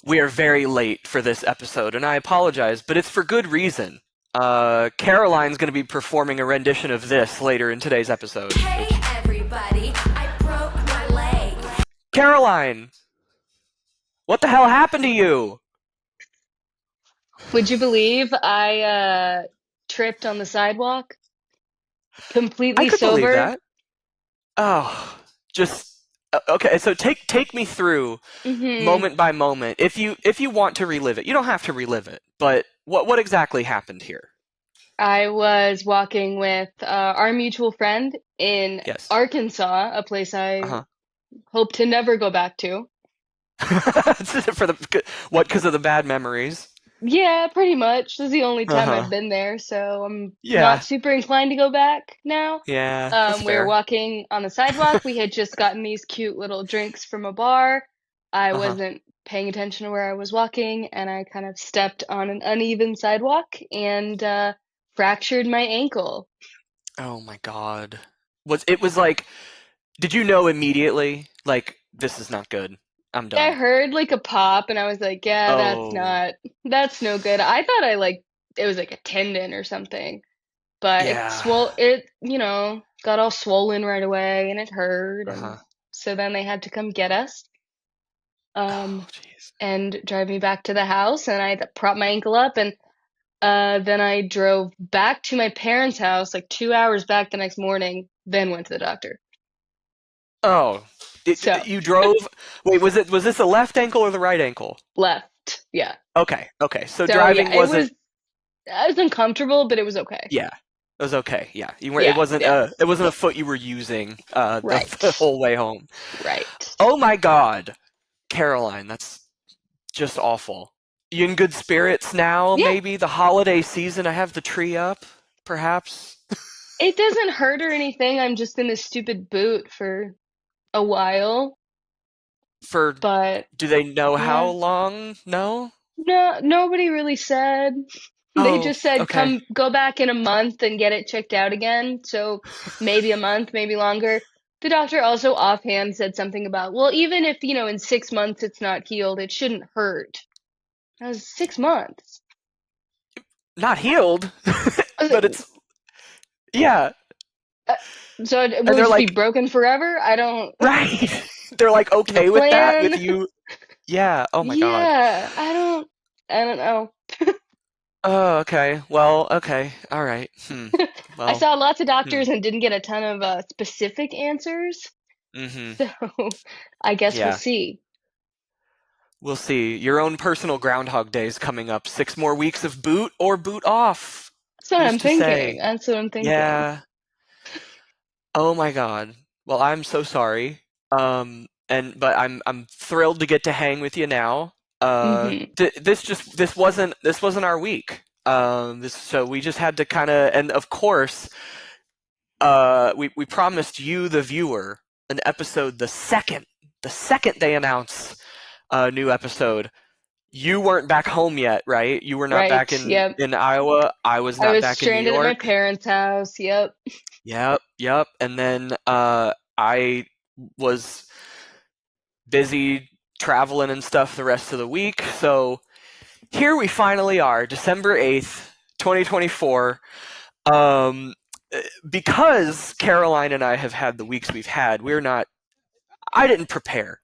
We are very late for this episode, and I apologize, but it's for good reason. Caroline's going to be performing a rendition of this later in today's episode. Hey everybody, I broke my leg. Caroline, what the hell happened to you? Would you believe I tripped on the sidewalk I completely could believe sober? that. Oh, just okay. So take me through hmm moment by moment. If you want to relive it, you don't have to relive it. But what exactly happened here? I was walking with our mutual friend in Yes. Arkansas, a place I Uh hope to never go back to. huh. For the what? Because of the bad memories. Yeah, pretty much. This is the only Uh time I've huh. been there, so I'm not Yeah. super inclined to go back now. Yeah. That's We were fair. walking on the sidewalk. We had just gotten these cute little drinks from a bar. I Uh huh. wasn't paying attention to where I was walking, and I kind of stepped on an uneven sidewalk and fractured my ankle. Oh my God. Was like? Did you know immediately? Like this is not good. I'm I done. heard like a pop, and I was like, "Yeah, Oh. that's no good." I thought it was like a tendon or something, but Yeah. it got all swollen right away, and it hurt, Uh and huh. so then they had to come get us. Oh Um, jeez. and drive me back to the house, and I had to prop my ankle up, and then I drove back to my parents' house, like 2 hours back the next morning, then went to the doctor. Oh. So, You drove. Wait, was this the left ankle or the right ankle? left. Yeah. Okay. Okay. So So, driving yeah, wasn't. I was uncomfortable, but it was okay. Yeah. It was okay. Yeah. You were. It Yeah, wasn't. yeah. It wasn't a foot you were using. The Right. whole way home. Right. Oh my God, Caroline, that's just awful. You in good spirits now? Yeah, Maybe the holiday season. I have the tree up. Perhaps. it doesn't hurt or anything. I'm just in this stupid boot for a while, For but do they know how yeah. long? No. No, nobody really said. They Oh. just said Okay. come go back in a month and get it checked out again. So maybe a month, maybe longer. The doctor also offhand said something about, well, even if, in 6 months it's not healed, it shouldn't hurt. That was 6 months. Not healed, but Uh, it's yeah. uh, So And will it they're just be like, broken forever? I don't. right. They're like No okay with that with plan. you. Yeah. Oh my God. Yeah, I don't know. Oh, okay. Well, okay. All right. Hmm. I Well. saw lots of Hmm. doctors and didn't get a ton of specific answers. Mm-hmm. So I guess we'll Yeah. see. We'll see. Your own personal Groundhog Day is coming up. 6 more weeks of boot or boot off. That's what Who's I'm to thinking. say? That's what I'm thinking. Yeah. Oh my God. Well, I'm so sorry. But I'm thrilled to get to hang with you now. hmm This wasn't our week. So we just had to kind of, and of course, we promised you, the viewer, an episode the second they announce a new episode. You weren't back home yet, right? You were not back Right. in Yep. in Iowa. I was I not was back in New stranded at my York. parents' house. Yep. Yep, yep. And then I was busy traveling and stuff the rest of the week. So here we finally are, December 8th, 2024. Um, because Caroline and I have had the weeks we've had, I didn't prepare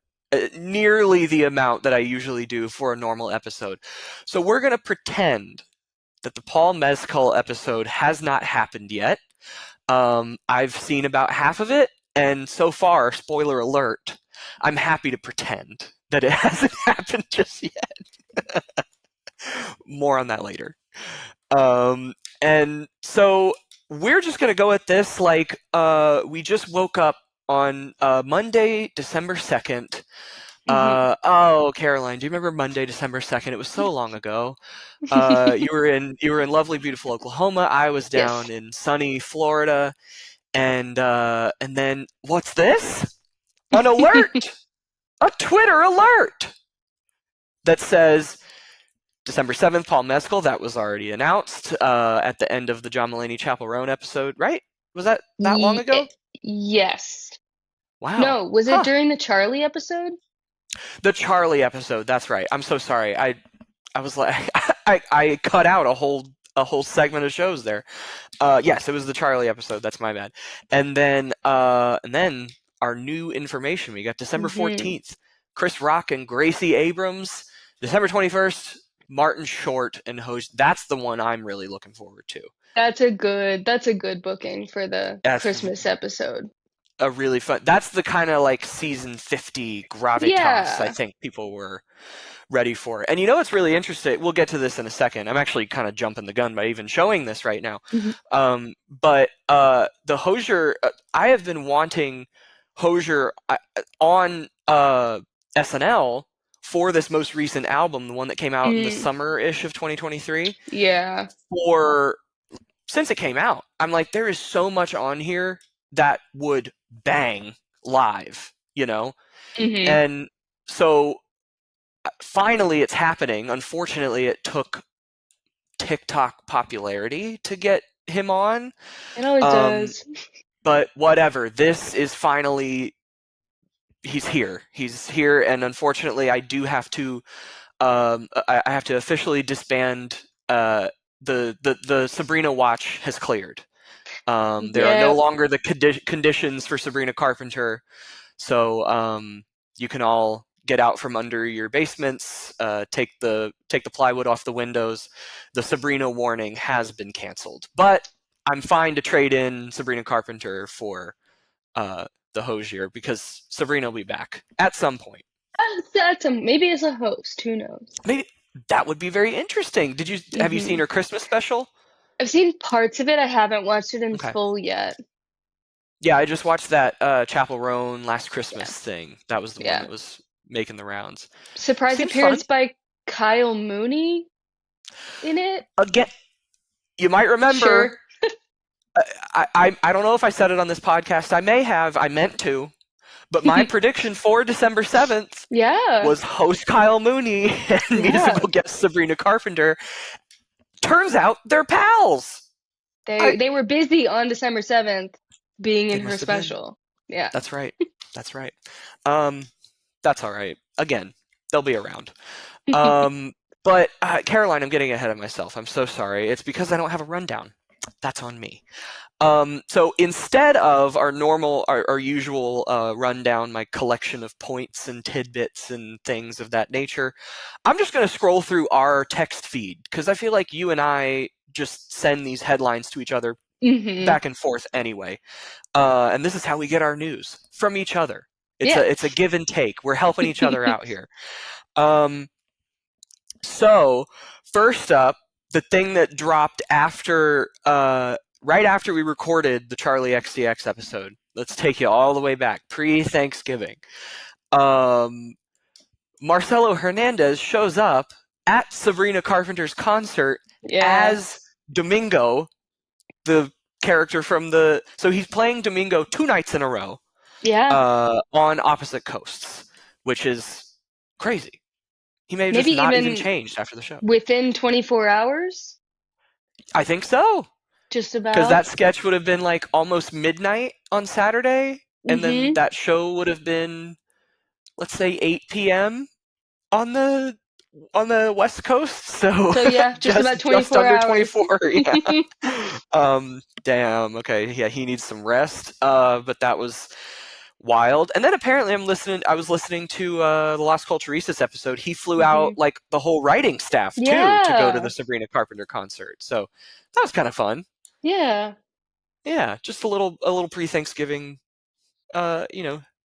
nearly the amount that I usually do for a normal episode. So we're going to pretend that the Paul Mezcal episode has not happened yet. I've seen about half of it, and so far, spoiler alert, I'm happy to pretend that it hasn't happened just yet. More on that later. And so we're just gonna go at this like we just woke up on Monday, December 2nd. hmm Oh, Caroline, do you remember Monday, December 2nd? It was so long ago. You were in lovely, beautiful Oklahoma. I was down Yes. in sunny Florida, and then what's this? An alert, a Twitter alert that says December 7th, Paul Mescal. That was already announced at the end of the John Mulaney Chapel Roan episode, right? Was that long Ye- ago? yes. Wow. No, was it Huh. during the Charlie episode? The Charlie episode. That's right. I'm so sorry. I was like, I cut out a whole segment of shows there. Yes, it was the Charlie episode. That's my bad. And then our new information. We got December Hmm 14th, Chris Rock and Gracie Abrams. December 21st, Martin Short and Hoj. That's the one I'm really looking forward to. That's a good booking for the That's Christmas episode. a really fun. That's the kind of like season 50 gravitas I Yeah. think people were ready for. And you know what's really interesting? We'll get to this in a second. I'm actually kind of jumping the gun by even showing this right now. Mhm. But the Hozier, I have been wanting Hozier on SNL for this most recent album, the one that came out in the Mm, summer-ish of 2023, yeah. for since it came out. I'm like, there is so much on here that would bang live, you know? hmm And so finally it's happening. Unfortunately, it took TikTok popularity to get him on. It always Um, does. but whatever. This is finally he's here. He's here, and unfortunately, I do have to. I have to officially disband. The Sabrina watch has cleared. There are no Yeah. longer the conditions for Sabrina Carpenter, so you can all get out from under your basements. Take the plywood off the windows. The Sabrina warning has been canceled, but I'm fine to trade in Sabrina Carpenter for uh, the Hozier because Sabrina will be back at some point. Maybe as a host, who knows? Maybe that would be very interesting. Have you seen hmm her Christmas special? I've seen parts of it. I haven't watched it in Okay. full yet. Yeah, I just watched that Chapel Roan Last Christmas Yeah. thing. That was the one Yeah. that was making the rounds. Surprise Seems fun. appearance by Kyle Mooney in it. Again, you might remember. Sure. I don't know if I said it on this podcast. I may have. I meant to. But my prediction for December 7th Yeah. was host Kyle Mooney and Yeah. musical guest Sabrina Carpenter. Turns out they're pals. They were busy on December 7th being They in her must have been. special. Yeah. That's right. That's right. That's all right. Again, they'll be around. But Caroline, I'm getting ahead of myself. I'm so sorry. It's because I don't have a rundown. That's on me. So instead of our usual rundown, my collection of points and tidbits and things of that nature, I'm just going to scroll through our text feed because I feel like you and I just send these headlines to each other hmm back and forth anyway. And this is how we get our news from each other. Yeah. It's a give and take. We're helping each other out here. So first up, the thing that dropped right after we recorded the Charlie XCX episode. Let's take you all the way back pre-Thanksgiving. Marcelo Hernandez shows up at Sabrina Carpenter's concert Yeah. as Domingo, the character from so he's playing Domingo 2 nights in a row Yeah. on opposite coasts, which is crazy. He may have Maybe just not even even changed after the show. within 24 hours, I think so, just because about. that sketch would have been like almost midnight on Saturday, and then hmm that show would have been, let's say, 8 p.m. on the West Coast. So yeah, just about just 24 under hours. 24. Yeah. Damn. Okay. Yeah, he needs some rest. But that was wild. And then apparently I was listening to the Las Culturistas episode. He flew out hmm like the whole writing staff too to go to the Yeah. Sabrina Carpenter concert. So that was kind of fun. Yeah. Yeah, just a little pre-Thanksgiving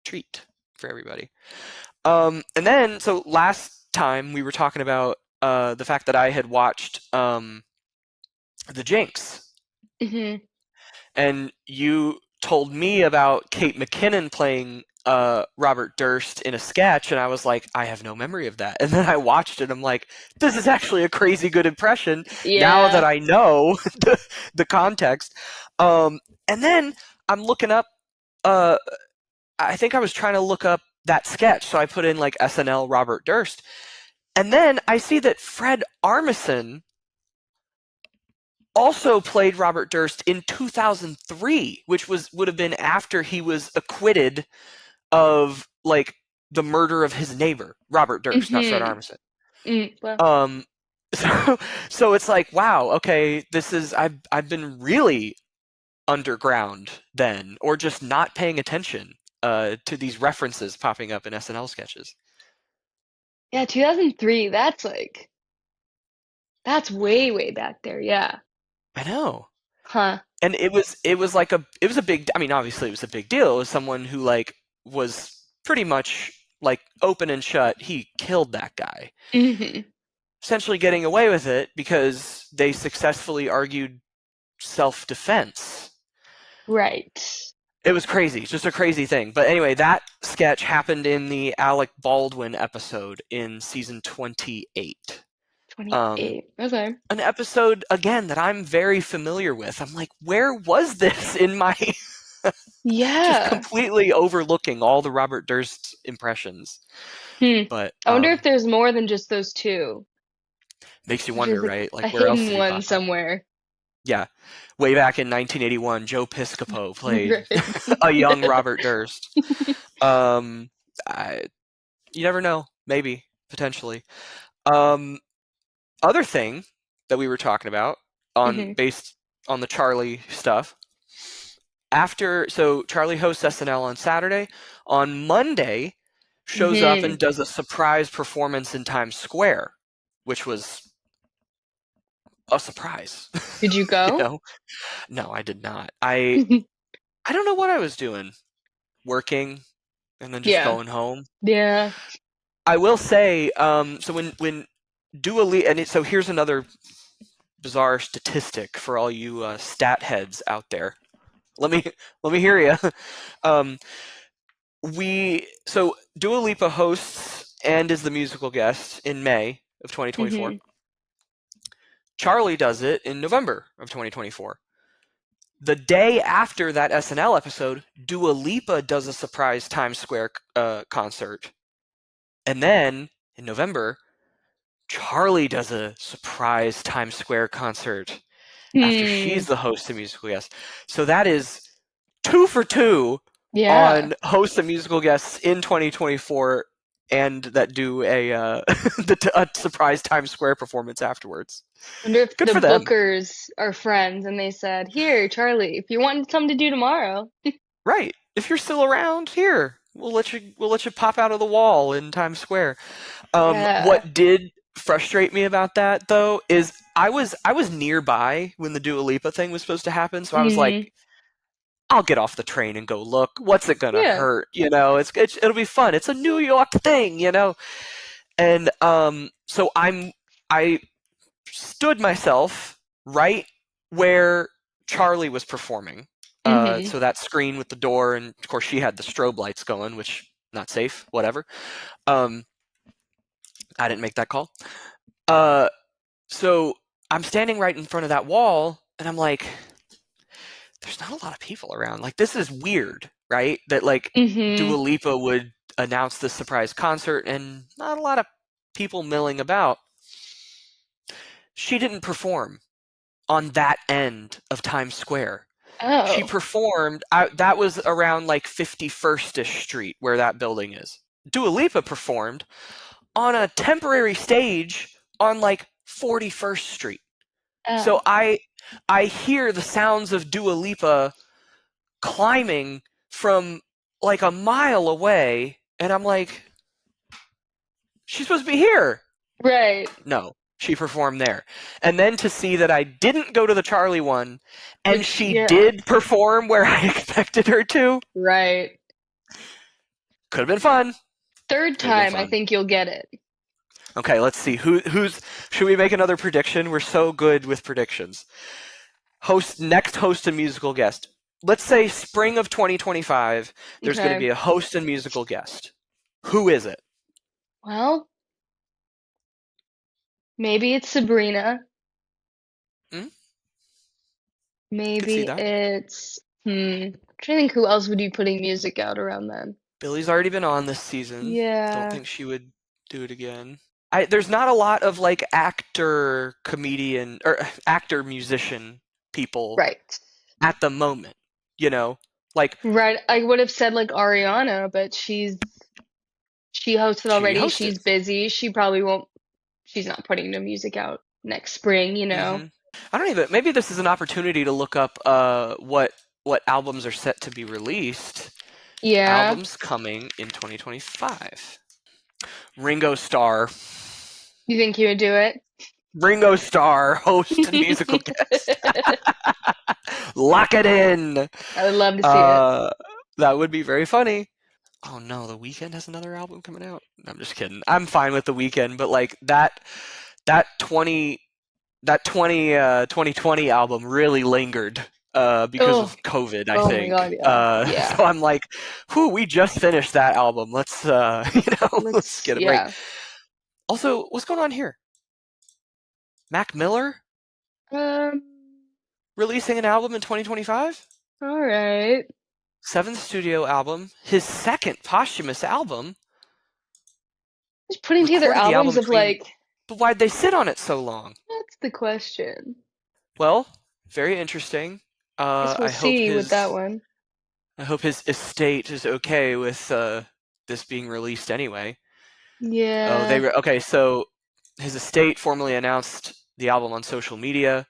treat for everybody. And then so last time we were talking about the fact that I had watched The Jinx, hmm and you told me about Kate McKinnon playing Robert Durst in a sketch, and I was like, I have no memory of that. And then I watched it, I'm like, this is actually a crazy good impression now that Yeah. I know the context. And then I'm looking up, I think I was trying to look up that sketch, so I put in like SNL Robert Durst, and then I see that Fred Armisen also played Robert Durst in 2003, which would have been after he was acquitted of like the murder of his neighbor, Robert Durst, not Fred Mhm. Armisen. Well, Um, so, so it's like, wow, okay, this is I've been really underground then, or just not paying attention to these references popping up in SNL sketches. yeah, 2003, that's way, way back there. Yeah. I know. Huh. And it was like it was a big, I mean, obviously it was a big deal. It was someone who like was pretty much like open and shut. He killed that guy, Mhm. essentially getting away with it because they successfully argued self-defense. Right. It was crazy, just a crazy thing. But anyway, that sketch happened in the Alec Baldwin episode in season 28. Um, 28. Okay. an episode again that I'm very familiar with. I'm like, where was this in my just Yeah. completely overlooking all the Robert Durst impressions. Hmm. But I wonder if there's more than just those two. makes you If there's wonder, like right? a Like where else hidden did he one pop up? somewhere. Yeah. Way back in 1981, Joe Piscopo played Right. a young Robert Durst. Um, I, you never know. Maybe, potentially. Um, other thing that we were talking about Mhm. based on the Charlie stuff. So Charlie hosts SNL on Saturday. On Monday, shows up and Mhm. does a surprise performance in Times Square, which was a surprise. Did you you go? know? No, I did not. I don't know what I was doing. Working and then just Yeah. going home. Yeah. I will say, so when Dua Lipa, so here's another bizarre statistic for all you stat heads out there. Let me let me hear you. Um, so Dua Lipa hosts and is the musical guest in May of 2024. Mhm. Charlie does it in November of 2024. The day after that SNL episode, Dua Lipa does a surprise Times Square concert. And then in November, Charlie does a surprise Times Square concert after she's Hmm. the host and musical guest. So that is 2 for 2 Yeah. on host and musical guests in 2024 and that do a surprise Times Square performance afterwards. Wonder if Good the for them. bookers are friends and they said, "Here, Charlie, if you want something to do tomorrow." Right. If you're still around, here, we'll let you pop out of the wall in Times Square. Yeah. What did frustrate me about that though is I was nearby when the Dua Lipa thing was supposed to happen, so I was like, Mhm. I'll get off the train and go look. What's it gonna Yeah. hurt? It'll be fun. It's a New York thing. And so I stood myself right where Charlie was performing. Mhm. So that screen with the door, and of course she had the strobe lights going, which not safe. Whatever. Um, I didn't make that call. Uh, so I'm standing right in front of that wall, and I'm like, there's not a lot of people around. Like this is weird, right? That like Dua Mhm. Lipa would announce this surprise concert, and not a lot of people milling about. She didn't perform on that end of Times Square. She Oh. performed, that was around like 51st-ish Street, where that building is. Dua Lipa performed on a temporary stage on like 41st Street. So Oh. I hear the sounds of Dua Lipa climbing from like a mile away, and I'm like, she's supposed to be here. Right. No, she performed there. And then to see that I didn't go to the Charlie one and Which, she yeah. did perform where I expected her to, Right. could have been fun. Third Could have been time, I fun. think you'll get it. Okay, let's see. Who's should we make another prediction? We're so good with predictions. Next host and musical guest. Let's say spring of 2025, there's going to Okay. be a host and musical guest. Who is it? Well, maybe it's Sabrina. Hmm? Could see Maybe that. it's I'm trying to think who else would be putting music out around then. Billy's already been on this season. Don't Yeah. think she would do it again. There's not a lot of like actor, comedian, or actor, musician people Right. at the moment. You know, like Right. I would have said like Ariana, but she's She hosted She already. hosted. She's busy. She probably won't. She's not putting new music out next spring. I don't even. Maybe this is an opportunity to look up what albums are set to be released. Yeah. Albums coming in 2025. Ringo Starr. You think he would do it? Ringo Starr, host and musical guest. Lock it in. I would love to see it. That would be very funny. Oh no, The Weeknd has another album coming out. No, I'm just kidding. I'm fine with The Weeknd, but like that 2020 album really lingered because Oh, of COVID, I oh my think. God, yeah. Yeah. So I'm like, whew, we just finished that album. Let's let's get a break. Yeah. Also, what's going on here? Mac Miller Um, releasing an album in 2025? all right. Seventh studio album, his second posthumous album. Just putting together Recorded the album albums of between. like, But why'd they sit on it so long? that's the question. Well, very interesting. Guess we'll I hope see with that his one. estate is okay with this being released anyway. Oh, Yeah. okay. So his estate formally announced the album on social media.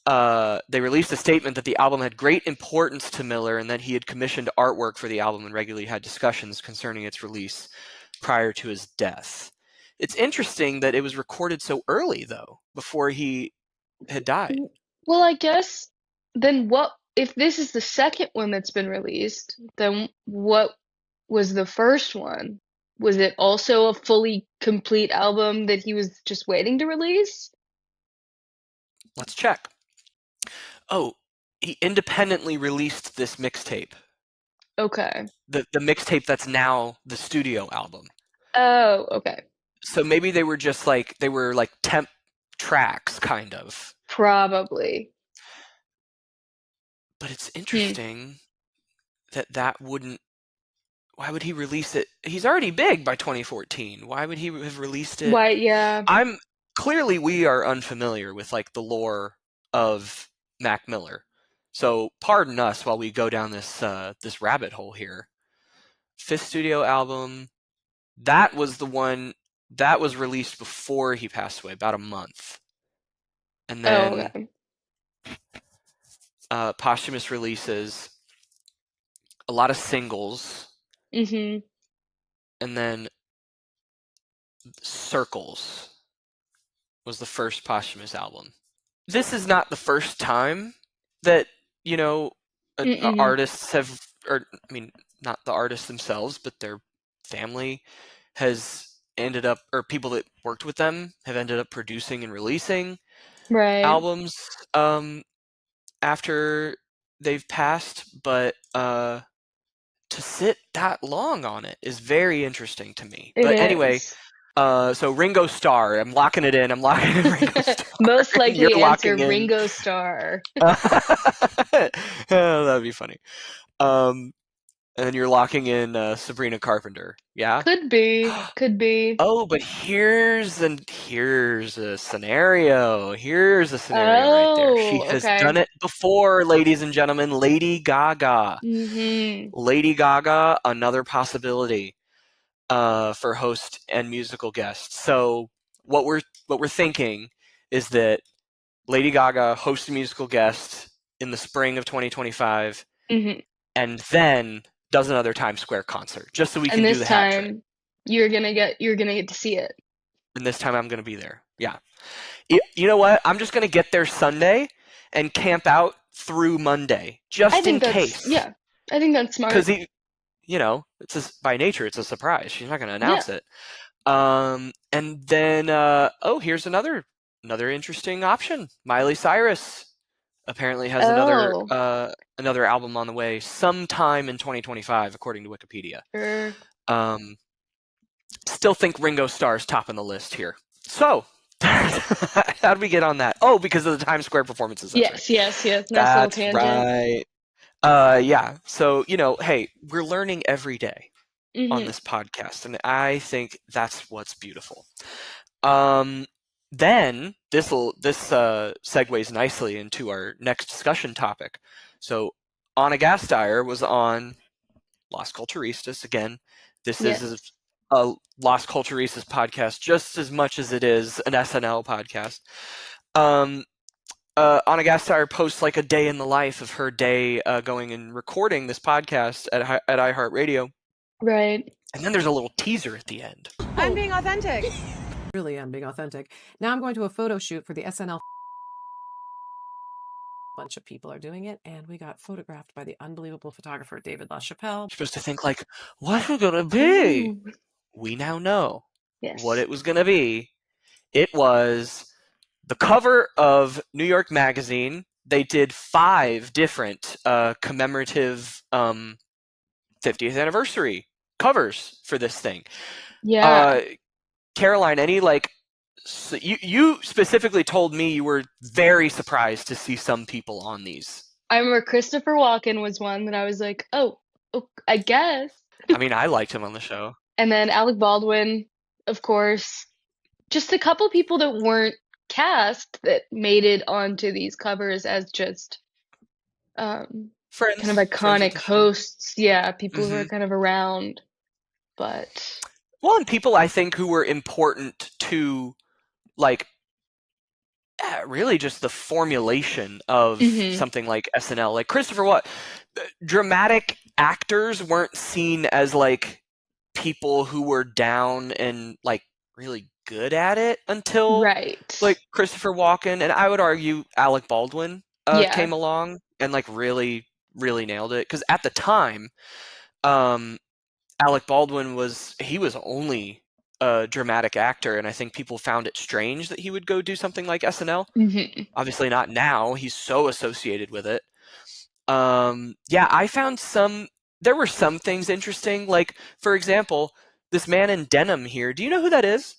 They released a statement that the album had great importance to Miller and that he had commissioned artwork for the album and regularly had discussions concerning its release prior to his death. It's interesting that it was recorded so early, though, before he had died. Well, I guess then what if this is the second one that's been released, then what was the first one? Was it also a fully complete album that he was just waiting to release? Let's check. Oh, he independently released this mixtape. Okay. The mixtape that's now the studio album. Oh, okay. So maybe they were temp tracks, kind of. Probably. But it's interesting that wouldn't. Why would he release it? He's already big by 2014. Why would he have released it? Why, yeah. Clearly we are unfamiliar with like the lore of Mac Miller. So pardon us while we go down this this rabbit hole here. Fifth studio album, that was the one that was released before he passed away, about a month. And then posthumous releases, a lot of singles. Mm-hmm. And then Circles was the first posthumous album. This is not the first time that, artists have, or I mean, not the artists themselves, but their family has ended up, or people that worked with them have ended up producing and releasing albums after they've passed, but to sit that long on it is very interesting to me. But anyway, so Ringo Starr, I'm locking it in. Ringo Starr. Most likely You're answer, locking in. Ringo Starr. Oh, that'd be funny. And you're locking in Sabrina Carpenter, yeah? Could be. Oh, but here's a scenario. Here's a scenario right there. She has done it before, ladies and gentlemen. Lady Gaga. Mm-hmm. Lady Gaga, another possibility for host and musical guest. So what we're thinking is that Lady Gaga hosts a musical guest in the spring of 2025, and then does another Times Square concert, just so we can do the hat trick. And this time, you're gonna get to see it. And this time I'm gonna be there. Yeah. You know what? I'm just gonna get there Sunday and camp out through Monday, just in case. Yeah, I think that's smart. Because by nature it's a surprise. She's not gonna announce it. And then here's another interesting option. Miley Cyrus apparently has another album on the way sometime in 2025, according to Wikipedia. Sure. Still think Ringo Starr's top on the list here. So, how did we get on that? Oh, because of the Times Square performances. Yes. Nice little tangent. Right. Yeah. So, hey, we're learning every day on this podcast, and I think that's what's beautiful. Then this segues nicely into our next discussion topic. So Anna Gasteyer was on Las Culturistas again This Yes. is a Las Culturistas podcast just as much as it is an SNL podcast. Ana Gasteyer posts like a day in the life of her day going and recording this podcast at iHeartRadio. Right. And then there's a little teaser at the end. I'm being authentic. Really am being authentic. Now I'm going to a photo shoot for the SNL. A bunch of people are doing it, and we got photographed by the unbelievable photographer David LaChapelle. You're supposed to think like, what's it gonna be? Ooh. We now know Yes. what it was gonna be. It was the cover of New York Magazine. They did 5 different commemorative 50th anniversary covers for this thing. Yeah. Caroline, any like so you specifically told me you were very surprised to see some people on these. I remember Christopher Walken was one that I was like, oh, I guess. I mean, I liked him on the show. And then Alec Baldwin, of course. Just a couple people that weren't cast that made it onto these covers as just Friends, kind of friends of iconic the show. hosts. Yeah, people who are kind of around. But Well, and people I think who were important to like really just the formulation of something like SNL. Like Christopher dramatic actors weren't seen as like people who were down and like really good at it until right. like Christopher Walken, and I would argue Alec Baldwin Yeah. came along and like really nailed it, because at the time Alec Baldwin was only a dramatic actor, and I think people found it strange that he would go do something like SNL. Obviously not now, he's so associated with it. Yeah, I found there were some things interesting, like for example, this man in denim here. Do you know who that is?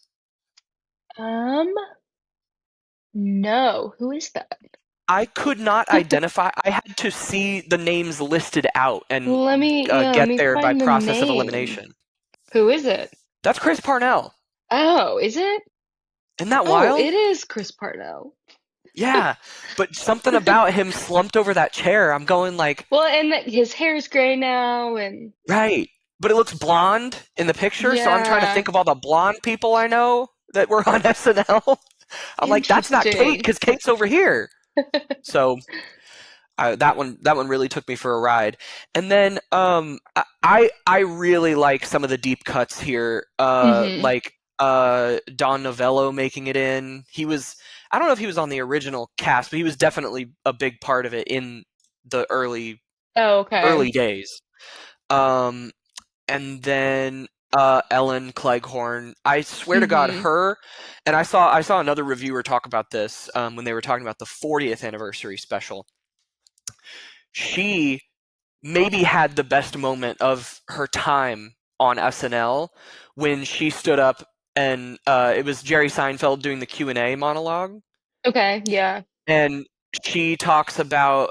No. Who is that? I could not identify. I had to see the names listed out and Let me get there by find the process of name. elimination. Who is it? That's Chris Parnell. Oh, is it? Isn't that wild? Oh, it is Chris Parnell. Yeah, but something about him slumped over that chair. I'm going like, Well, and his hair's gray now, and right, but it looks blonde in the picture, so I'm trying to Yeah. think of all the blonde people I know that were on SNL. I'm like, that's not Kate, Interesting. because Kate's over here. So that one really took me for a ride. And then I really like some of the deep cuts here, like Don Novello making it in. I don't know if he was on the original cast, but he was definitely a big part of it in the early Oh, okay. days. And then Ellen Cleghorn. I swear to God, her, and I saw another reviewer talk about this when they were talking about the 40th anniversary special. She maybe had the best moment of her time on SNL when she stood up and it was Jerry Seinfeld doing the Q&A monologue. Okay, yeah. And she talks about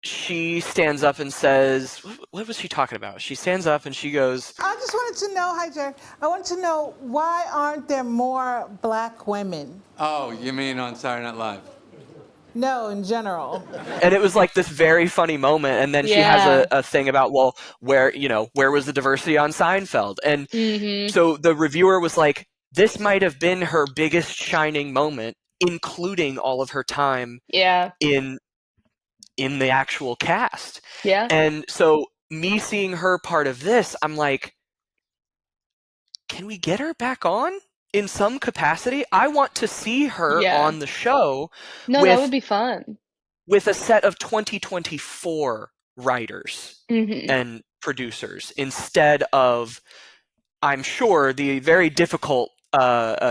she stands up and says, what was she talking about? She stands up and she goes, I just wanted to know, hi Jack, I want to know, why aren't there more black women? Oh, you mean on Saturday Night Live? No, in general. and it was like this very funny moment, and then she has a thing about, well, where was the diversity on Seinfeld? And so the reviewer was like, this might have been her biggest shining moment, including all of her time in the actual cast. Yeah. And so me seeing her part of this, I'm like, can we get her back on in some capacity? I want to see her on the show. No, that would be fun. With a set of 2024 writers and producers instead of, I'm sure, the very difficult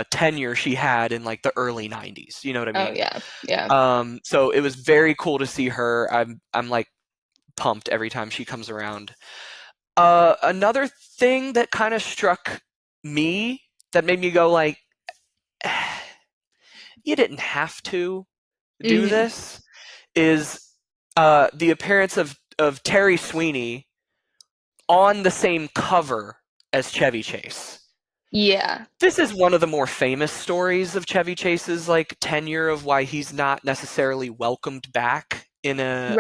tenure she had in like the early 90s. You know what I mean? Oh, yeah. So it was very cool to see her. I'm like pumped every time she comes around. Another thing that kind of struck me that made me go like, you didn't have to do this, is the appearance of Terry Sweeney on the same cover as Chevy Chase. Yeah. This is one of the more famous stories of Chevy Chase's like tenure, of why he's not necessarily welcomed back in a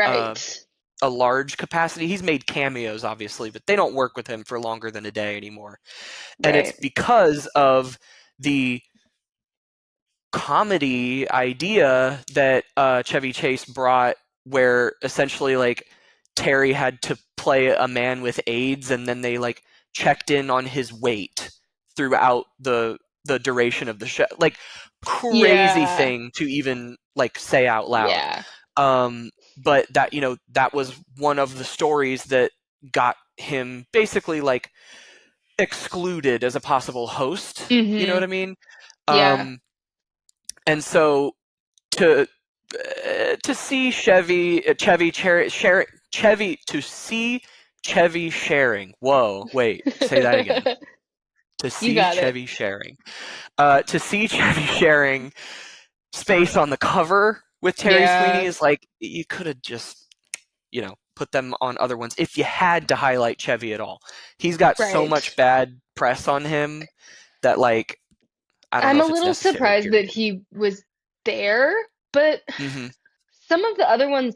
a large capacity. He's made cameos, obviously, but they don't work with him for longer than a day anymore. And it's Right. because of the comedy idea that Chevy Chase brought, where essentially like Terry had to play a man with AIDS, and then they like checked in on his weight throughout the duration of the show. Like crazy Yeah. thing to even like say out loud. Yeah. But that, you know, that was one of the stories that got him basically like excluded as a possible host. You know what I Mhm. mean? Yeah. Um, and so to see Chevy sharing. Whoa, wait, say that again. To You see got it. Chevy sharing. To see Chevy sharing space on the cover with Terry Sweeney Yeah. is like, you could have just, you know, put them on other ones if you had to highlight Chevy at all. He's got so Right. much bad press on him that, like, I don't know I'm a if it's little necessary, surprised that period. he was there, but Mm-hmm. some of the other ones,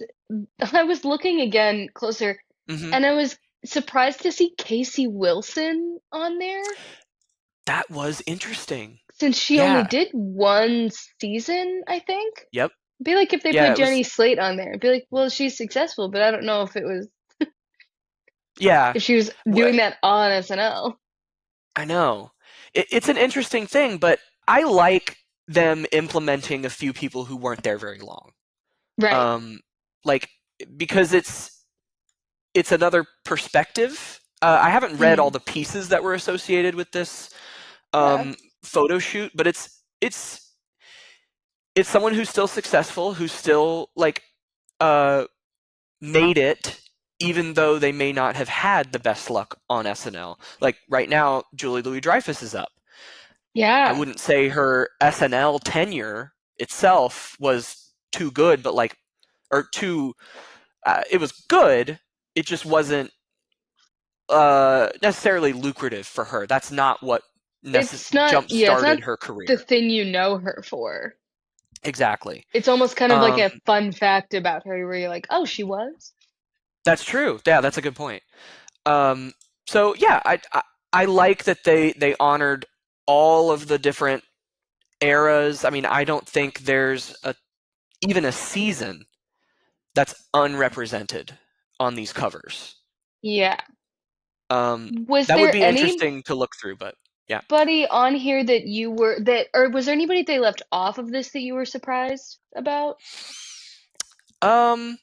I was looking again closer, Mm-hmm. and I was surprised to see Casey Wilson on there That was interesting. since she only Yeah. did one season, I think. Yep. It'd be like if they Yeah, put it was. Jenny Slate on there. It'd be like, well, she's successful, but I don't know if it was Yeah. if she was Wha- doing that on SNL. I know. It's an interesting thing, but I like them implementing a few people who weren't there very long. Right. Like, because it's another perspective. I haven't read all Mhm. the pieces that were associated with this Yeah. photo shoot, but it's someone who's still successful, who's still like uh, made it, even though they may not have had the best luck on SNL. Like right now, Julie Louis-Dreyfus is up. I Yeah. wouldn't say her SNL tenure itself was too good, but like, or too, it was good. It just wasn't necessarily lucrative for her. That's not what It's not, jump yeah, it's not started her the career. thing you know her for. Exactly. It's almost kind of like Um, a fun fact about her where you're like, "Oh, she was?" that's true. Yeah, that's a good point. Um, so yeah, I like that they honored all of the different eras. I mean, I don't think there's even a season that's unrepresented on these covers. Yeah. Um, Was that would there be anybody interesting to look through, but yeah. on here that you were that or was there anybody they left off of this that you were surprised about? Um,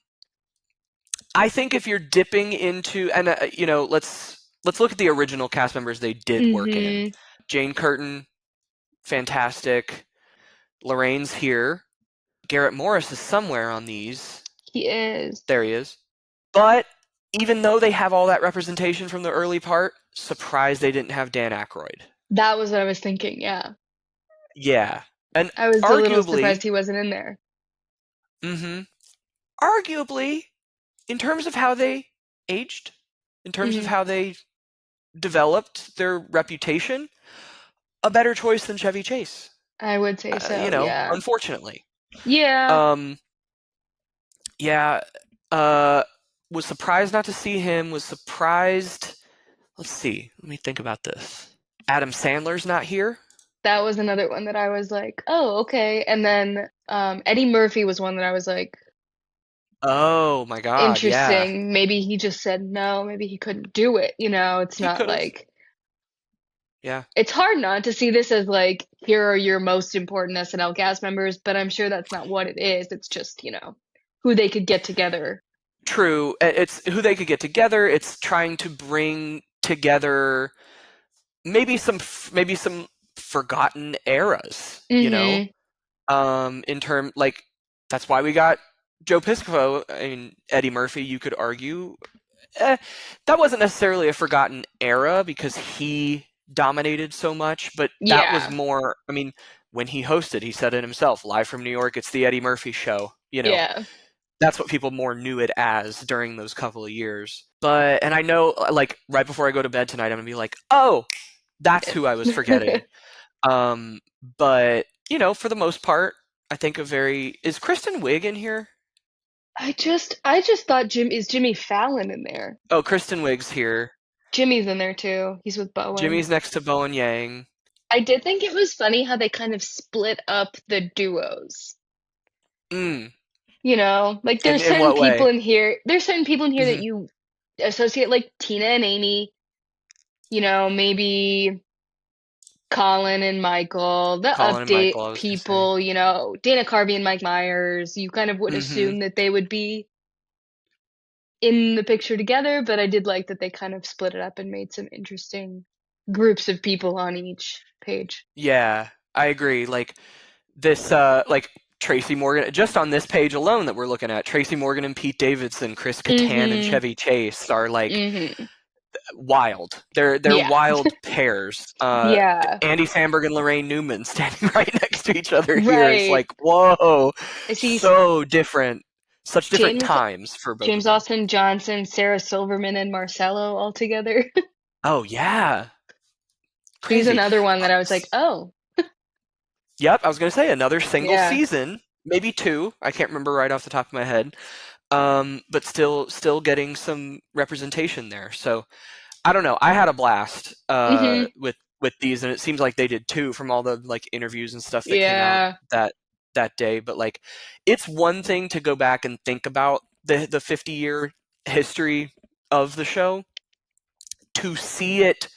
I think if you're dipping into, and you know, let's look at the original cast members they did work in. Mhm. Jane Curtin, fantastic. Lorraine's here. Garrett Morris is somewhere on these. He is. There he is. But even though they have all that representation from the early part, surprised they didn't have Dan Aykroyd. That was what I was thinking, yeah. Yeah. And I was a little arguably, surprised he wasn't in there. mm-hmm, arguably, in terms of how they aged, in terms of Mhm. how they developed their reputation, a better choice than Chevy Chase. I would say You so, know, yeah. unfortunately. Yeah. Um, yeah, was surprised not to see him, was surprised. Let's see, let me think about this. Adam Sandler's not here. That was another one that I was like, "Oh, okay." And then, Eddie Murphy was one that I was like, Oh my God, yeah. "Interesting. Maybe he just said no, maybe he couldn't do it," you know? It's He not could have. like Yeah. it's hard not to see this as like, here are your most important SNL cast members, but I'm sure that's not what it is. It's just, who they could get together. True. It's who they could get together. It's trying to bring together maybe some forgotten eras, you know? Mhm. In term like that's why we got Joe Piscopo. I mean, Eddie Murphy, you could argue that wasn't necessarily a forgotten era because he dominated so much, but that was Yeah. more, I mean, when he hosted, he said it himself, live from New York, it's the Eddie Murphy show, you know. Yeah. That's what people more knew it as during those couple of years. But, and I know, like, right before I go to bed tonight, I'm gonna be like, oh, that's who I was forgetting. But, you know, for the most part, I think is Kristen Wiig in here? I just thought Jimmy Fallon in there. Oh, Kristen Wiig's here. Jimmy's in there too. He's with Bowen. Jimmy's next to Bowen Yang. I did think it was funny how they kind of split up the duos. Mm. You know, like there's In certain what people way? in here. There's certain people in here that Mhm. you associate, like Tina and Amy. You know, maybe Colin and Michael, the Colin and Michael, update I was gonna say. people. You know, Dana Carvey and Mike Myers. You kind of would Mhm. assume that they would be in the picture together, but I did like that they kind of split it up and made some interesting groups of people on each page. Yeah, I agree. Like this, like Tracy Morgan, just on this page alone that we're looking at, Tracy Morgan and Pete Davidson, Chris Kattan and Mhm. Chevy Chase are like Mhm. wild. They're Yeah. wild pairs. Yeah. Andy Samberg and Lorraine Newman standing right next to each other here is Right. like, whoa, I see so different, such different James times for both of James them. Austin Johnson, Sarah Silverman, and Marcello all together. Oh yeah, He's crazy. another one that I was like, oh, Yep, I was gonna say another single yeah. season, maybe two. I can't remember right off the top of my head. But still getting some representation there. So I don't know. I had a blast Mhm. with these, and it seems like they did too from all the like interviews and stuff that came out Yeah. that day. But like, it's one thing to go back and think about the 50-year history of the show. To see it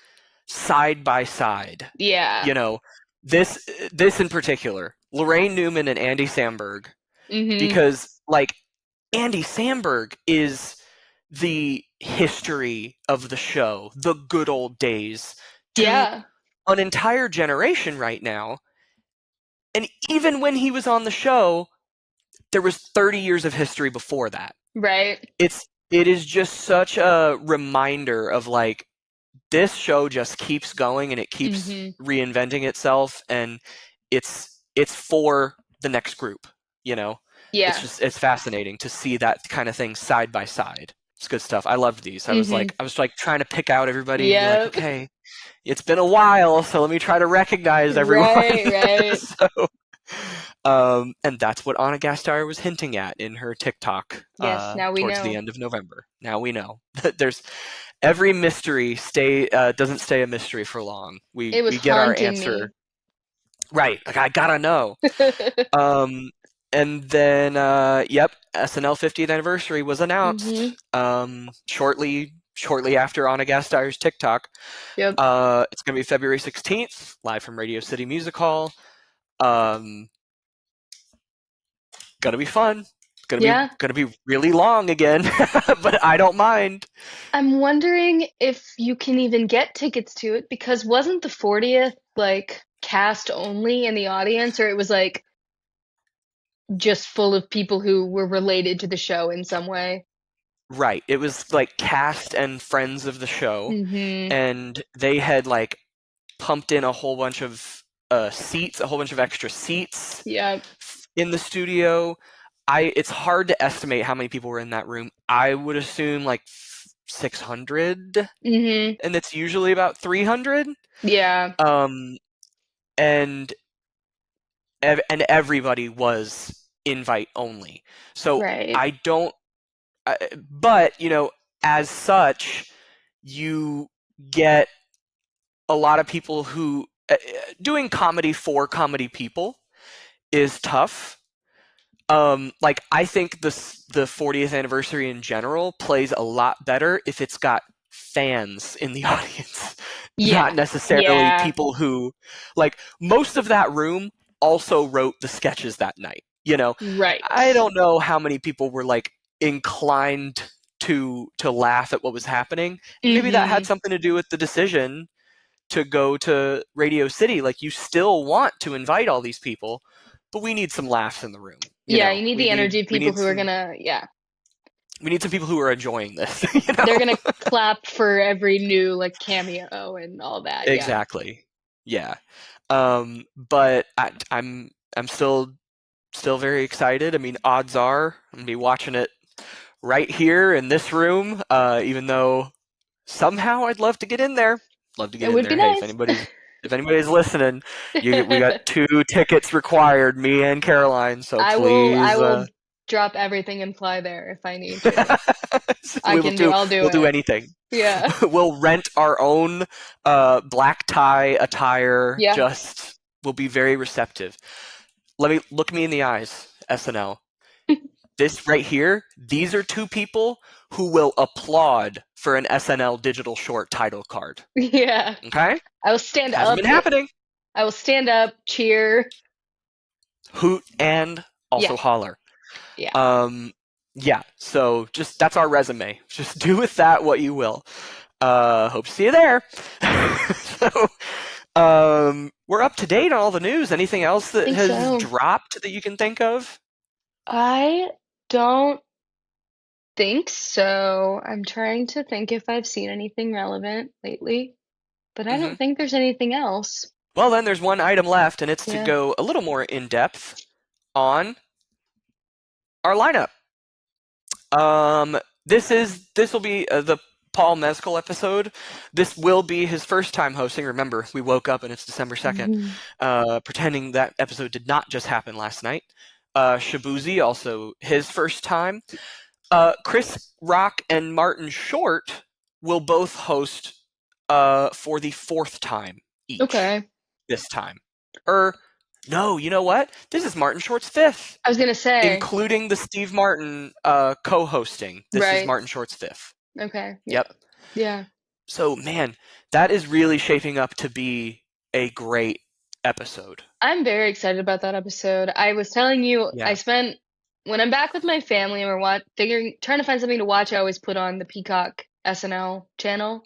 side by side, Yeah. you know, this in particular, Lorraine Newman and Andy Samberg, Mhm. because like Andy Samberg is the history of the show, the good old days, to Yeah. an entire generation right now. And even when he was on the show, there was 30 years of history before that. Right. It is just such a reminder of like this show just keeps going and it keeps Mhm. reinventing itself, and it's for the next group, you know. Yeah. It's fascinating to see that kind of thing side by side. It's good stuff. I loved these. Mhm. I was like trying to pick out everybody and be like, Yep. okay, it's been a while, so let me try to recognize everyone. Right, right. So and that's what Anna Gasteyer was hinting at in her TikTok Yes, now we towards the know. end of November. Now we know. There's every mystery doesn't stay a mystery for long. It was We get our haunting answer me. right. Like I gotta know. And then yep, SNL 50th anniversary was announced. Mhm. Shortly after Anna Gasteyer's TikTok. Yep. It's gonna be February 16th, live from Radio City Music Hall. Gonna be fun. Yeah. Gonna be really long again, but I don't mind. I'm wondering if you can even get tickets to it because wasn't the 40th like cast only in the audience, or it was like just full of people who were related to the show in some way? Right. It was like cast and friends of the show, Mhm. and they had like pumped in a whole bunch of seats, a whole bunch of extra seats Yep. in the studio. It's hard to estimate how many people were in that room. I would assume like 600, Mhm. and it's usually about 300. Yeah. Um, and and everybody was invite only. So Right. I don't, but you know, as such, you get a lot of people who doing comedy for comedy people is tough. Like I think the 40th anniversary in general plays a lot better if it's got fans in the audience, not Yeah. necessarily Yeah. people who like most of that room also wrote the sketches that night. You know, I Right. don't know how many people were like inclined to laugh at what was happening. And maybe that had Mhm. something to do with the decision to go to Radio City. Like you still want to invite all these people, but we need some laughs in the room. You Yeah, know, you need the energy of we people need who are some gonna, yeah, people who are enjoying this. You they're know, gonna clap for every new like cameo and all that. Yeah. exactly. Yeah. But I'm still very excited. I mean, odds are I'm gonna be watching it right here in this room. Even though somehow I'd love to get in there. Love to It get in would be there. Hey, nice. if anybody's listening, we got 2 tickets required, me and Caroline. So I will please, I will drop everything and fly there if I need to. I'll do We'll do it. anything. Yeah. We'll rent our own black tie attire. Yeah. Just we'll be very receptive. Look me in the eyes, SNL. This right here, these are two people who will applaud for an SNL digital short title card. Yeah. Okay? I will stand Hasn't up. been happening. I will stand up, cheer. Hoot and also Yeah. holler. Yeah. Yeah, so just that's our resume. Just do with that what you will. Hope to see you there. So, we're up to date on all the news. Anything else that Think has so. dropped that you can think of? I don't think so. I'm trying to think if I've seen anything relevant lately, but I don't think there's anything else. Well, then there's one item left, and it's to Yeah. go a little more in depth on our lineup. This will be the Paul Mescal episode. This will be his first time hosting. Remember, we woke up and it's December 2nd, pretending that episode did not just happen last night. Shabuzi, also his first time. Chris Rock and Martin Short will both host for the fourth time each. Okay. This time. No, you know what? This is Martin Short's fifth. I was gonna say. Including the Steve Martin co-hosting. This is Right. Martin Short's fifth. Okay. Yep. Yeah. So, man, that is really shaping up to be a great episode. I'm very excited about that episode. I was telling you, Yeah. when I'm back with my family and we're trying to find something to watch, I always put on the Peacock SNL channel.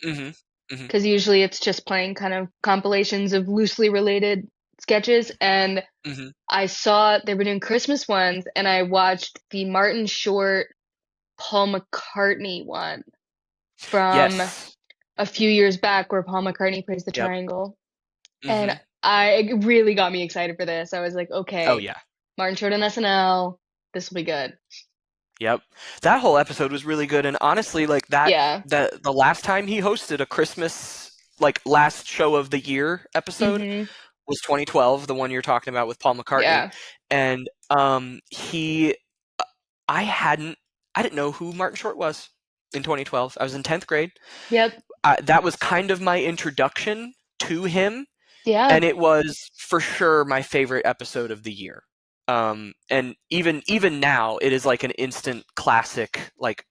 Because usually it's just playing kind of compilations of loosely related sketches. And I saw they were doing Christmas ones, and I watched the Martin Short Paul McCartney one from a few years back where Paul McCartney plays the triangle. And it really got me excited for this. I was like, okay. Oh, yeah. Martin Short on SNL. This will be good. Yep. That whole episode was really good. And honestly, like the last time he hosted a Christmas, like last show of the year episode was 2012, the one you're talking about with Paul McCartney. Yeah. And I didn't know who Martin Short was in 2012. I was in 10th grade. Yep. That was kind of my introduction to him. Yeah. And it was for sure my favorite episode of the year. And even now, it is like an instant classic, like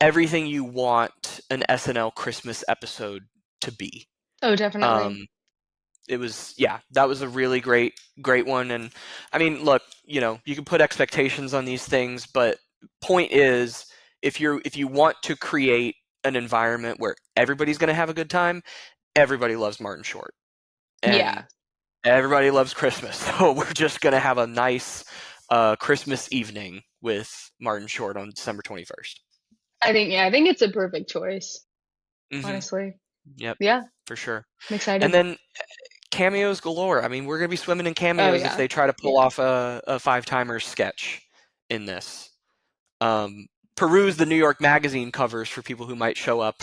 everything you want an SNL Christmas episode to be. Oh, definitely. That was a really great one. And I mean, look, you can put expectations on these things, but point is, if you want to create an environment where everybody's going to have a good time, everybody loves Martin Short. And everybody loves Christmas. So we're just going to have a nice Christmas evening with Martin Short on December 21st. I think it's a perfect choice. Honestly. Yep. Yeah. For sure. I'm excited. And then cameos galore. I mean, we're going to be swimming in cameos if they try to pull off a Five-Timers sketch in this. Peruse the New York Magazine covers for people who might show up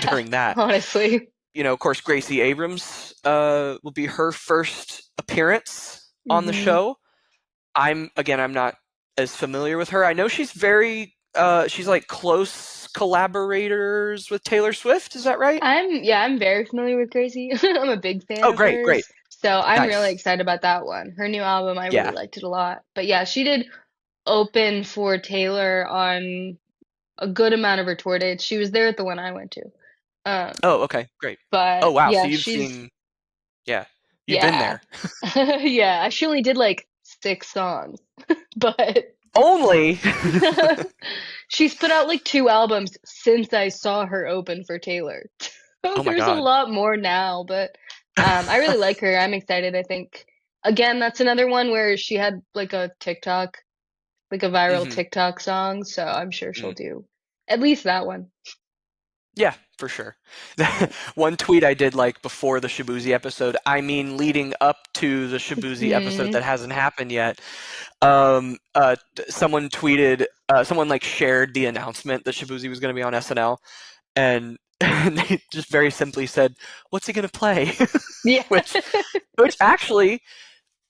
during that. Honestly. Of course, Gracie Abrams will be her first appearance on the show. I'm not as familiar with her. I know she's she's like close collaborators with Taylor Swift. Is that right? I'm very familiar with Gracie. I'm a big fan of hers. Great. So I'm really excited about that one. Her new album, I really liked it a lot. But yeah, she did open for Taylor on a good amount of her tour dates. She was there at the one I went to. Okay, great. But wow, yeah, so you've seen, you've been there. Yeah, she only did like 6 songs, but only she's put out like 2 albums since I saw her open for Taylor. So there's a lot more now, but I really like her. I'm excited. I think again, that's another one where she had like a TikTok, like a viral TikTok song. So I'm sure she'll do at least that one. Yeah, for sure. One tweet I did like before the Shabuzi episode, I mean leading up to the Shabuzi episode that hasn't happened yet, someone tweeted, someone like shared the announcement that Shabuzi was going to be on SNL, and they just very simply said, "What's he going to play?" Yeah. which actually,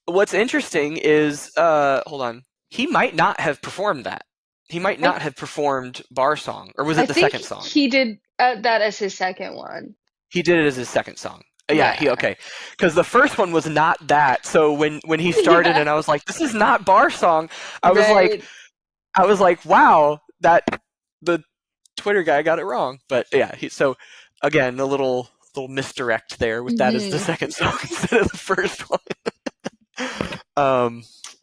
what's interesting is, hold on, he might not have performed that. He might not have performed Bar Song, or was I it the think second song? he did that as his second one. He did it as his second song. Yeah, Yeah. okay. Because the first one was not that. So when he started Yeah. and I was like, this is not Bar Song, I Right. was like, wow, that the Twitter guy got it wrong. But yeah, so again, a little misdirect there with that as the second song instead of the first one.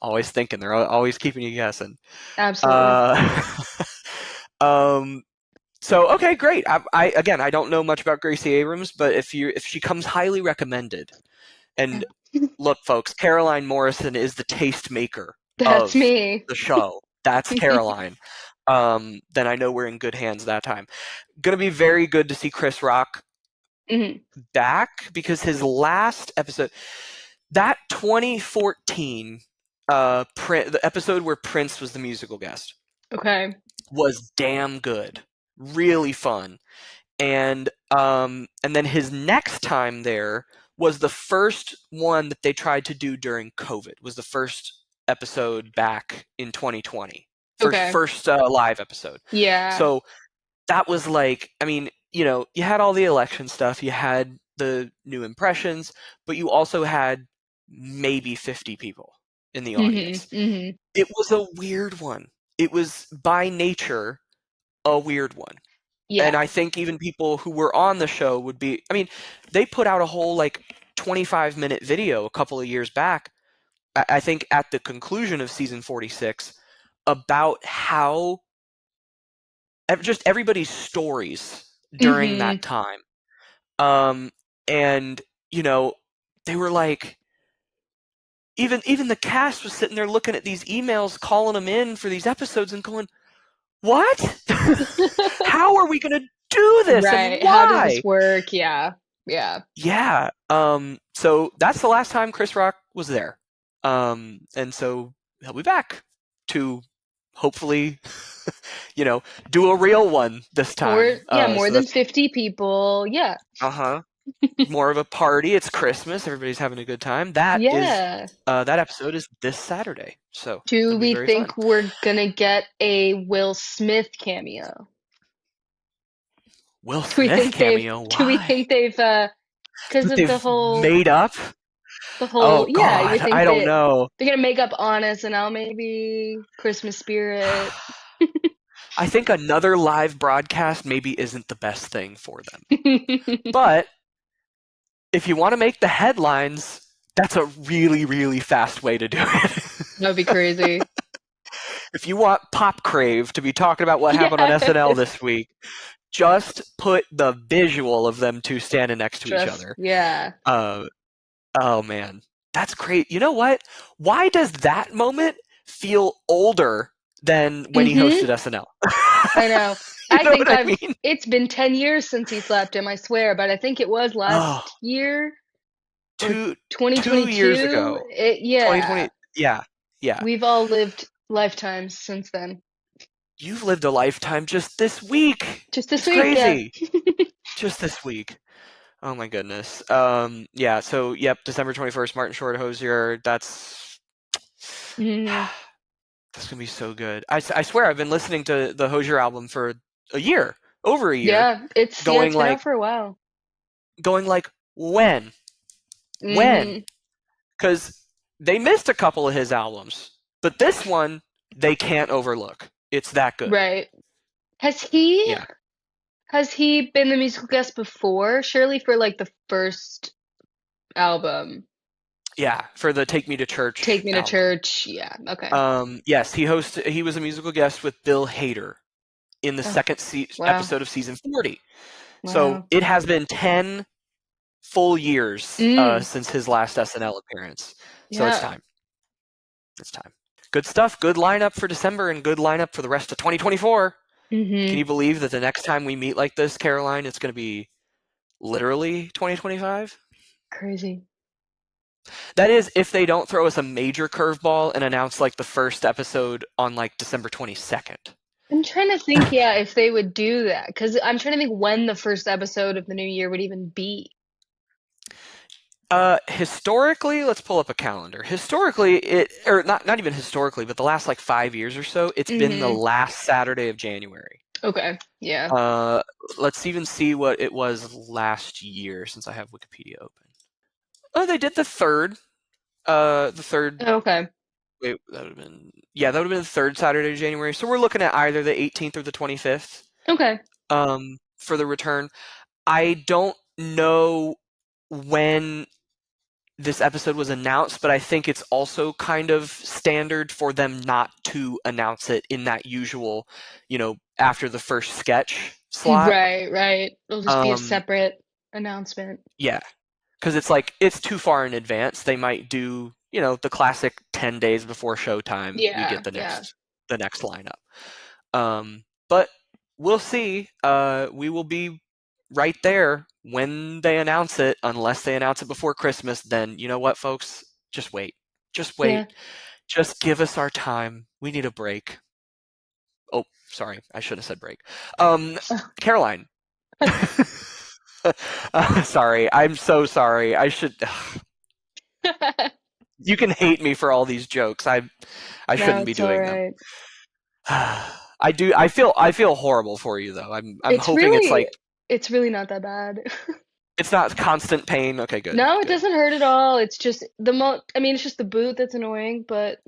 Always thinking, they're always keeping you guessing. Absolutely. So okay, great. I don't know much about Gracie Abrams, but if she comes highly recommended, and look, folks, Caroline Morrison is the taste maker That's of me. the show. That's Caroline. Then I know we're in good hands that time. Gonna be very good to see Chris Rock back, because his last episode, that 2014 the episode where Prince was the musical guest, Okay. was damn good, really fun, and then his next time there was the first one that they tried to do during COVID. Was the first episode back in 2020. Okay. First live episode. Yeah. So that was like, I mean, you had all the election stuff, you had the new impressions, but you also had maybe 50 people in the audience. It was a weird one. It was by nature a weird one. Yeah. And I think even people who were on the show would be, I mean, they put out a whole 25-minute video a couple of years back, I think at the conclusion of season 46, about how just everybody's stories during that time. And they were like, even the cast was sitting there looking at these emails, calling them in for these episodes and going, what? How are we going to do this? Right. And why? How does this work? Yeah. Yeah. Yeah. So that's the last time Chris Rock was there. And so he'll be back to hopefully, do a real one this time. More than 50 people. Yeah. More of a party. It's Christmas. Everybody's having a good time. That episode is this Saturday. So do we think fun. we're gonna get a Will Smith cameo? Will Smith cameo? Why? Do we think they've because of the whole made up? The whole God, you think I don't know. They're gonna make up on SNL, maybe Christmas spirit. I think another live broadcast maybe isn't the best thing for them. But if you want to make the headlines, that's a really, really fast way to do it. That'd be crazy. If you want Pop Crave to be talking about what happened on SNL this week, just put the visual of them two standing next to each other. Yeah. Oh man, that's great. You know what? Why does that moment feel older than when he hosted SNL? I know. I mean? It's been 10 years since he slapped him, I swear, but I think it was last year. 2022. 2 years ago. 2020. Yeah. We've all lived lifetimes since then. You've lived a lifetime just this week. Just this week. Crazy. Yeah. Just this week. Oh my goodness. So December 21st, Martin Short Hosier. That's that's gonna be so good. I swear I've been listening to the Hosier album for over a year. Yeah, it's been out for a while. Going when? When? Because they missed a couple of his albums, but this one they can't overlook. It's that good. Right. Has he been the musical guest before? Surely for the first album. Yeah, for the Take Me to Church. Take Me to Church. Yeah. Okay. Yes, he was a musical guest with Bill Hader in the second episode of season 40. Wow. So it has been 10 full years since his last SNL appearance. So it's time. It's time. Good stuff. Good lineup for December and good lineup for the rest of 2024. Can you believe that the next time we meet like this, Caroline, it's going to be literally 2025? Crazy. That is, if they don't throw us a major curveball and announce the first episode on December 22nd. I'm trying to think, if they would do that, because I'm trying to think when the first episode of the new year would even be. Historically, let's pull up a calendar. Historically, or not even historically, but the last like 5 years or so, it's been the last Saturday of January. Okay. Yeah. Let's even see what it was last year since I have Wikipedia open. Oh, they did the third. The third. Okay. Wait, that would have been the third Saturday of January. So we're looking at either the 18th or the 25th. Okay. For the return. I don't know when this episode was announced, but I think it's also kind of standard for them not to announce it in that usual, after the first sketch slot. Right. It'll just be a Um, separate announcement. Yeah, because it's like it's too far in advance. They might do, the classic 10 days before showtime. We get the Yeah. next lineup. But we'll see. We will be right there when they announce it. Unless they announce it before Christmas, then you know what, folks? Just wait. Just wait. Yeah. Just give us our time. We need a break. Oh, sorry. I should have said break. Caroline. Sorry. I'm so sorry. I should. You can hate me for all these jokes. I shouldn't be it's doing all them. right. I do. I feel horrible for you though. I'm hoping it's like it's really not that bad. it's not constant pain. Okay, good. No, it good. doesn't hurt at all. It's just it's just the boot that's annoying, but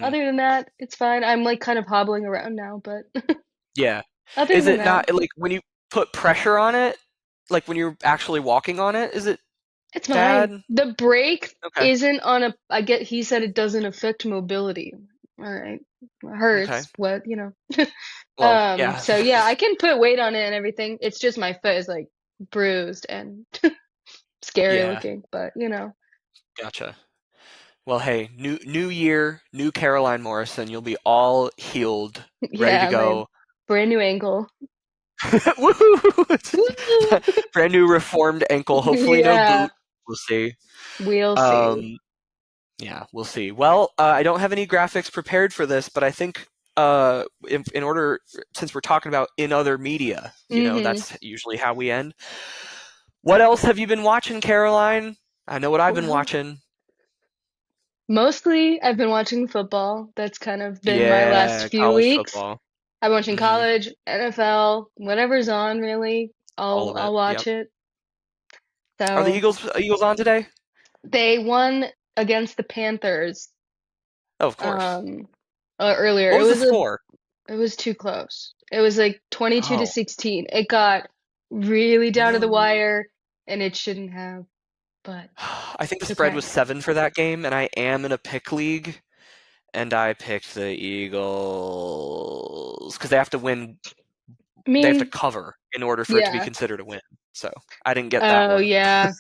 other than that, it's fine. I'm like kind of hobbling around now, but Yeah. other Is than it that, not like when you put pressure on it, like when you're actually walking on it? Is it it's bad? fine. The brake Okay. isn't on a. He said it doesn't affect mobility. All right, it hurts. Okay. What Well, yeah. So yeah, I can put weight on it and everything. It's just my foot is like bruised and scary Yeah. looking, but Gotcha. Well, hey, new year, new Caroline Morrison. You'll be all healed, ready to my go. brand new ankle. Woohoo! Brand new reformed ankle. Hopefully no boot. We'll see. We'll see. Yeah, we'll see. Well, I don't have any graphics prepared for this, but I think in order, since we're talking about in other media, that's usually how we end. What else have you been watching, Caroline? I know what I've been watching. Mostly, I've been watching football. That's kind of been my Yeah, last few college weeks. football. I'm watching college, NFL, whatever's on really. All of it. I'll watch it. Are the So Eagles on today? they won against the Panthers. Oh, of course. Earlier. What was the score? It was too close. It was like 22 to Oh. 16. It got really down to the No. wire, and it shouldn't have. But I think the spread was 7 for that game, and I am in a pick league, and I picked the Eagles because they have to win. They have to cover in order for it to be considered a win. So I didn't get that one. Oh yeah,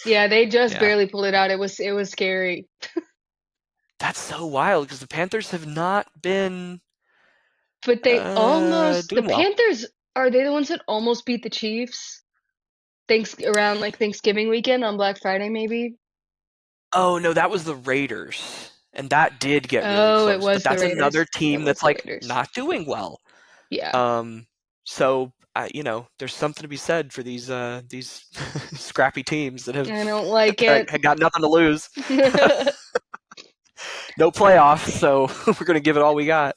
yeah. They just barely pulled it out. It was scary. That's so wild because the Panthers have not been. But they almost. The doing well. Panthers, are they the ones that almost beat the Chiefs? Around like Thanksgiving weekend on Black Friday, maybe. Oh no, that was the Raiders, and that did get really Oh, close. it was But that's the Raiders. another team It was that's the like Raiders. not doing well. Yeah. So there's something to be said for these scrappy teams that have I don't like it. got nothing to lose. No playoffs, so we're gonna give it all we got.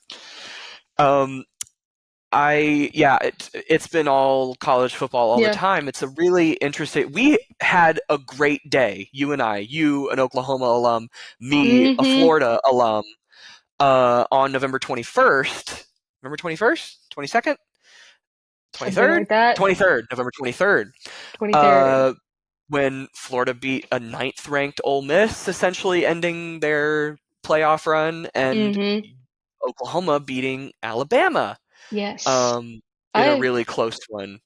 It's been all college football all the time. It's a really interesting. We had a great day, you and I. You, an Oklahoma alum, me, a Florida alum, on November 21st. November 21st, 22nd, 23rd, like that. 23rd, November 23rd. 23rd. When Florida beat a 9th-ranked Ole Miss, essentially ending their playoff run, and Oklahoma beating Alabama. Yes. In a really close one,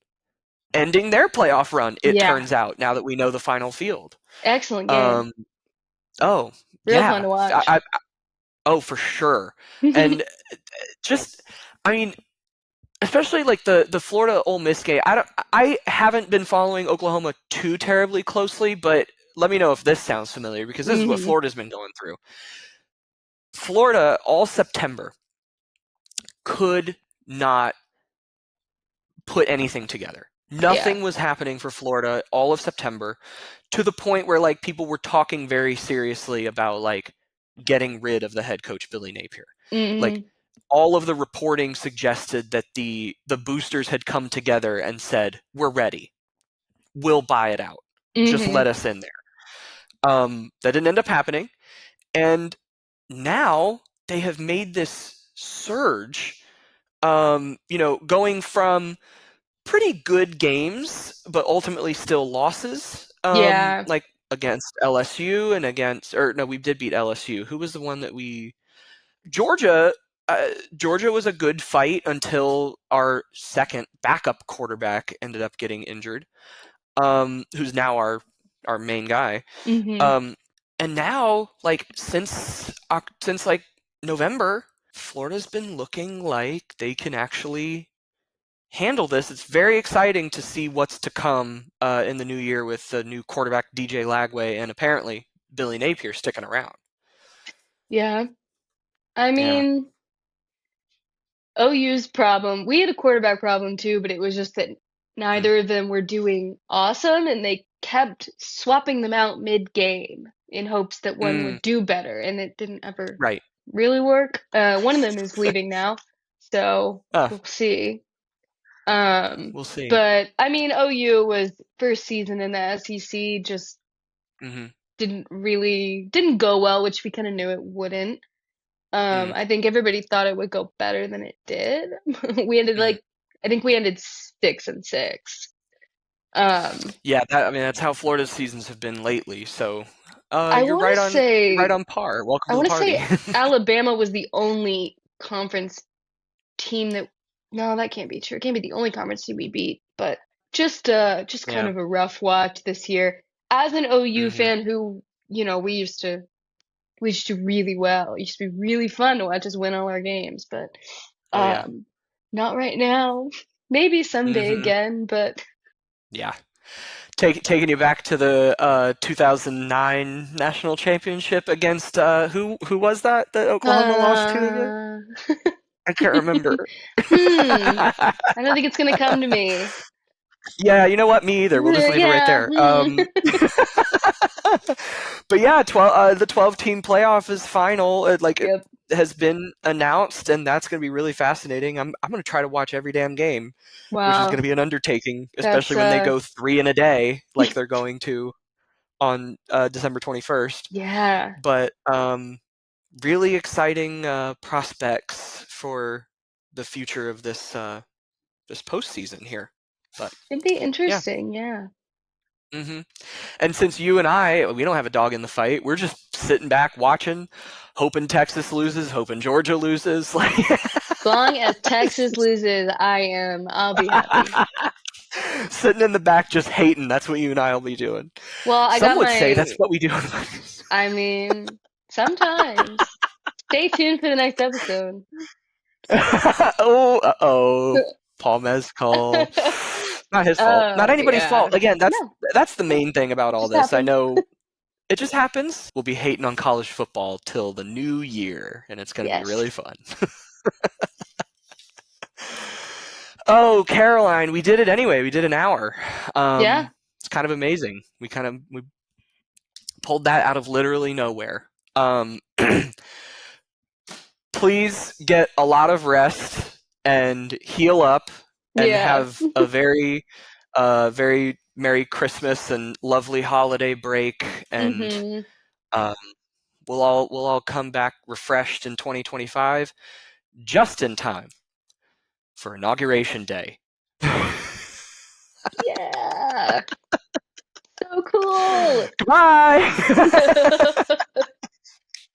ending their playoff run. It turns out now that we know the final field. Excellent game. Oh, real fun to watch. For sure. And especially like the Florida Ole Miss game. I haven't been following Oklahoma too terribly closely, but let me know if this sounds familiar because this is what Florida's been going through. Florida all September could not put anything together. Nothing was happening for Florida all of September, to the point where like people were talking very seriously about like getting rid of the head coach Billy Napier. Like Mm-hmm. all of the reporting suggested that the boosters had come together and said, "We're ready. We'll buy it out. Just Mm-hmm. let us in there." That didn't end up happening, and now they have made this surge. Going from pretty good games, but ultimately still losses. Yeah. Like against LSU and or no, we did beat LSU. Who was the one that we? Georgia. Georgia was a good fight until our second backup quarterback ended up getting injured. Who's now our main guy. Mm-hmm. And now, like since like November, Florida's been looking like they can actually handle this. It's very exciting to see what's to come in the new year with the new quarterback DJ Lagway and apparently Billy Napier sticking around. Yeah. I Yeah. mean, OU's problem, we had a quarterback problem too, but it was just that neither of them were doing awesome, and they kept swapping them out mid-game in hopes that one Mm, would do better, and it didn't ever right. really work. One of them is leaving now, so Uh, we'll see. we'll see. But I mean, OU was first season in the SEC, just Mm-hmm. didn't go well, which we kind of knew it wouldn't. Mm, I think everybody thought it would go better than it did. We ended mm. I think we ended 6-6. Um, Yeah, that's how Florida's seasons have been lately. So, I you're want to right say on par. Welcome I to the want to party. say Alabama was the only conference team that no, that can't be true. It can't be the only conference team we beat, but just kind Yeah. of a rough watch this year. As an OU Mm-hmm. fan who, we used to do really well. It used to be really fun to watch us win all our games, but Oh yeah. not right now. Maybe someday Mm-hmm. again, but Yeah. Taking you back to the 2009 national championship against who was that Oklahoma lost to again? uh, I can't remember. I don't think it's gonna come to me. Yeah, you know what? Me either. We'll just leave it right Yeah. there. But yeah, the 12-team playoff is final. It Yep. has been announced, and that's going to be really fascinating. I'm going to try to watch every damn game, which is going to Wow. be an undertaking, That's especially when they go 3 in a day, like they're going to on December 21st. yeah. But really exciting prospects for the future of this postseason here. But It'd be yeah. interesting, yeah. hmm And since you and we don't have a dog in the fight, we're just sitting back watching, hoping Texas loses, hoping Georgia loses. Like, As long as Texas loses, I'll be happy. sitting in the back just hating. That's what you and I will be doing. Well, I Some got would say my that's what we do. I mean, sometimes. Stay tuned for the next episode. Oh. Paul Mezcal. Not his fault. Not anybody's Yeah. fault. Again, No, that's the main thing about all just this. I happened. know it just happens. We'll be hating on college football till the new year, and it's going to be Yes. really fun. Oh, Caroline, we did it anyway. We did an hour. Yeah. It's kind of amazing. We pulled that out of literally nowhere. Please get a lot of rest and heal up and Yeah. have a very, very Merry Christmas and lovely holiday break. And Mhm. we'll all come back refreshed in 2025, just in time for Inauguration Day. Yeah. So cool. Goodbye.